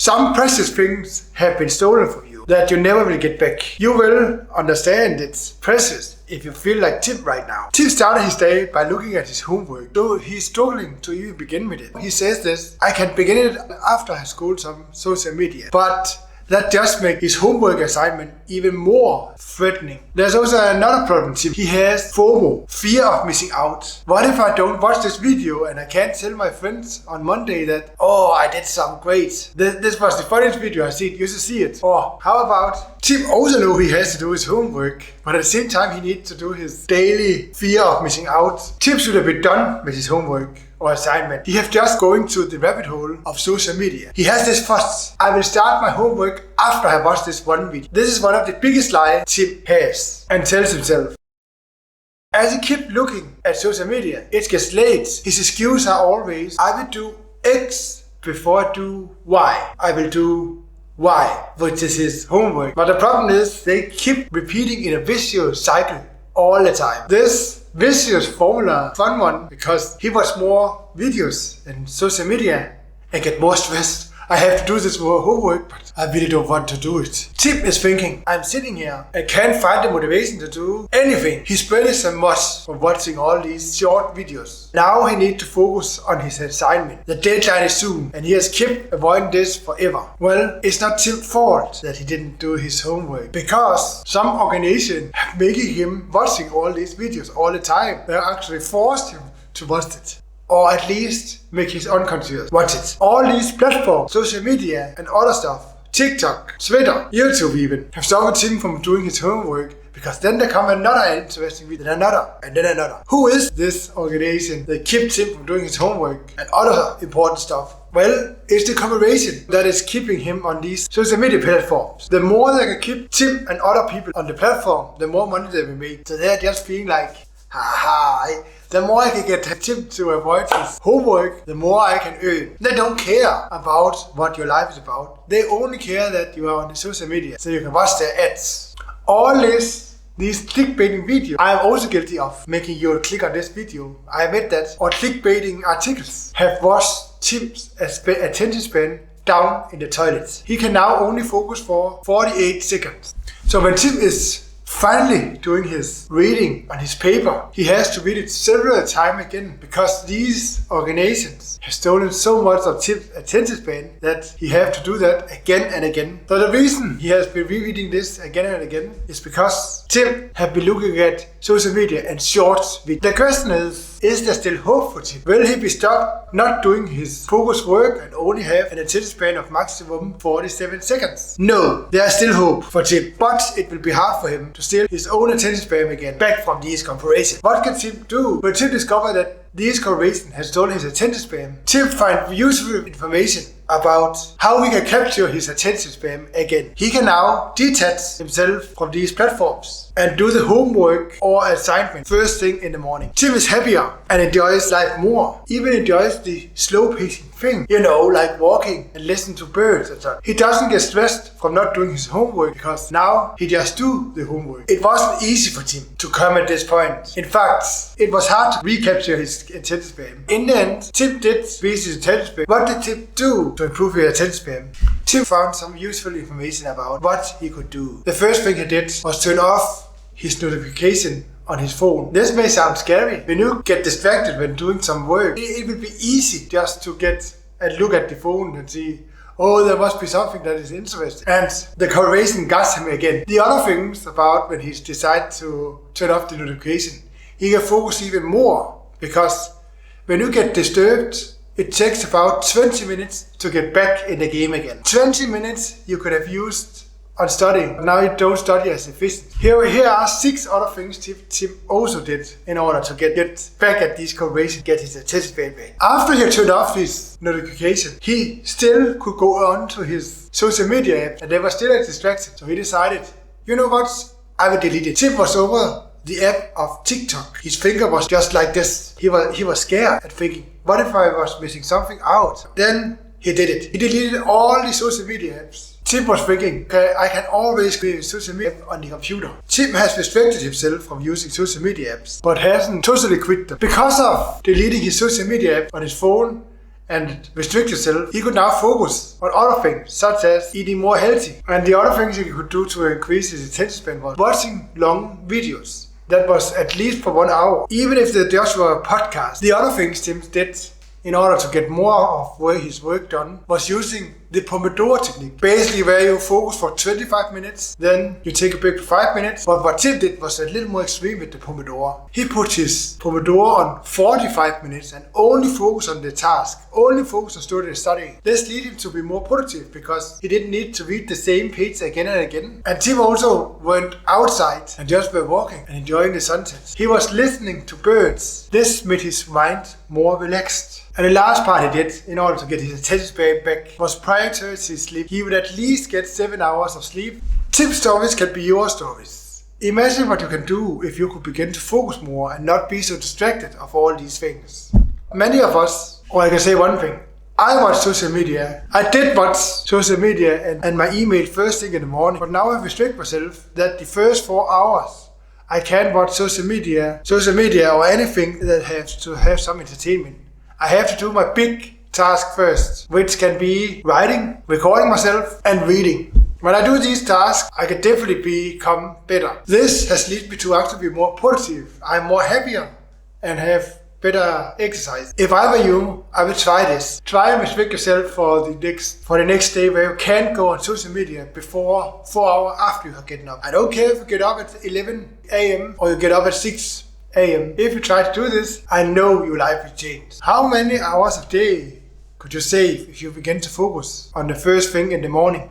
Some precious things have been stolen from you that you never will get back. You will understand it's precious if you feel like Tim right now. Tim started his day by looking at his homework, so he's struggling to even begin with it. He says this, I can begin it after I school some social media, but that just makes his homework assignment even more threatening. There's also another problem, Tim. He has FOMO, fear of missing out. What if I don't watch this video and I can't tell my friends on Monday that, oh, I did some great. This was the funniest video I seen. You should see it. Or how about Tim also knows he has to do his homework, but at the same time he needs to do his daily fear of missing out. Tim should have been done with his homework or assignment. He has just going to the rabbit hole of social media. He has this thought, I will start my homework after I watch this one video. This is one of the biggest lies Tim has and tells himself. As he keeps looking at social media, it gets late. His excuses are always, I will do X before I do Y. I will do Y, which is his homework. But the problem is they keep repeating in a vicious cycle all the time. This vicious formula, fun one, because he watch more videos and social media and get more stressed. I have to do this more homework, but I really don't want to do it. Tim is thinking, I'm sitting here and can't find the motivation to do anything. He's spending so much from watching all these short videos. Now he needs to focus on his assignment. The deadline is soon and he has kept avoiding this forever. Well, it's not Tim's fault that he didn't do his homework, because some organization have making him watching all these videos all the time. They actually forced him to watch it. Or at least make his unconscious watch it. All these platforms, social media and other stuff, TikTok, Twitter, YouTube even, have stopped him from doing his homework, because then there come another interesting video, then another, and then another. Who is this organization that keeps him from doing his homework and other important stuff? Well, it's the corporation that is keeping him on these social media platforms. The more they can keep Tim and other people on the platform, the more money they will make. So they're just feeling like, the more I can get Tim to avoid his homework, the more I can earn. They don't care about what your life is about. They only care that you are on the social media, so you can watch their ads. All these clickbaiting videos, I am also guilty of making you click on this video. I admit that. Or clickbaiting articles have washed Tim's attention span down in the toilet. He can now only focus for 48 seconds. So when Tim is finally doing his reading on his paper, he has to read it several times again, because these organizations have stolen so much of Tim's attention span that he has to do that again and again. So the reason he has been rereading this again and again is because Tim has been looking at social media and shorts videos. The question is there still hope for Tim? Will he be stopped not doing his focus work and only have an attention span of maximum 47 seconds? No, there is still hope for Tim, but it will be hard for him to steal his own attention span again back from these corporations. What can Tim do? When Tim discovered that these corporations had stolen his attention span, Tim finds useful information about how he can capture his attention span again. He can now detach himself from these platforms and do the homework or assignment first thing in the morning. Tim is happier and enjoys life more. Even enjoys the slow pacing thing, like walking and listening to birds and such. He doesn't get stressed from not doing his homework, because now he just do the homework. It wasn't easy for Tim to come at this point. In fact, it was hard to recapture his attention span. In the end, Tim did reach his attention span. What did Tim do to improve his attention span? Tim found some useful information about what he could do. The first thing he did was turn off his notification on his phone. This may sound scary. When you get distracted when doing some work, it will be easy just to get and look at the phone and see, oh, there must be something that is interesting. And the corporation got him again. The other things about when he decided to turn off the notification, he can focus even more, because when you get disturbed, it takes about 20 minutes to get back in the game again. 20 minutes you could have used on studying. Now you don't study as efficient. Here are 6 other things Tim also did in order to get back at these corporations, get his attention span back. After he turned off his notification, he still could go on to his social media app, and they were still a distraction. So he decided, you know what? I will delete it. Tim was over the app of TikTok. His finger was just like this. He was scared and thinking, what if I was missing something out? Then he did it. He deleted all the social media apps. Tim was thinking, okay, I can always create a social media app on the computer. Tim has restricted himself from using social media apps, but hasn't totally quit them. Because of deleting his social media app on his phone and restrict yourself, he could now focus on other things, such as eating more healthy. And the other things he could do to increase his attention span was watching long videos. That was at least for 1 hour. Even if they just were a podcast, the other things Tim did in order to get more of his work done was using the Pomodoro technique. Basically where you focus for 25 minutes, then you take a break for 5 minutes. But what Tim did was a little more extreme with the Pomodoro. He put his Pomodoro on 45 minutes and only focus on the task, only focus on studying. This led him to be more productive because he didn't need to read the same page again and again. And Tim also went outside and just were walking and enjoying the sunset. He was listening to birds. This made his mind more relaxed. And the last part he did in order to get his attention span back was prioritize his sleep. He would at least get 7 hours of sleep. Tim's stories can be your stories. Imagine what you can do if you could begin to focus more and not be so distracted of all these things. Many of us, or I can say one thing, I watch social media. I did watch social media and my email first thing in the morning, but now I restrict myself that the first 4 hours I can't watch social media or anything that has to have some entertainment. I have to do my big task first, which can be writing, recording myself, and reading. When I do these tasks, I can definitely become better. This has led me to actually be more productive. I'm more happier and have better exercise. If I were you, I would try this. Try and restrict yourself for the next day where you can't go on social media before 4 hours after you have gotten up. I don't care if you get up at 11 a.m. or you get up at 6 a.m. If you try to do this, I know your life will change. How many hours a day could you save if you begin to focus on the first thing in the morning?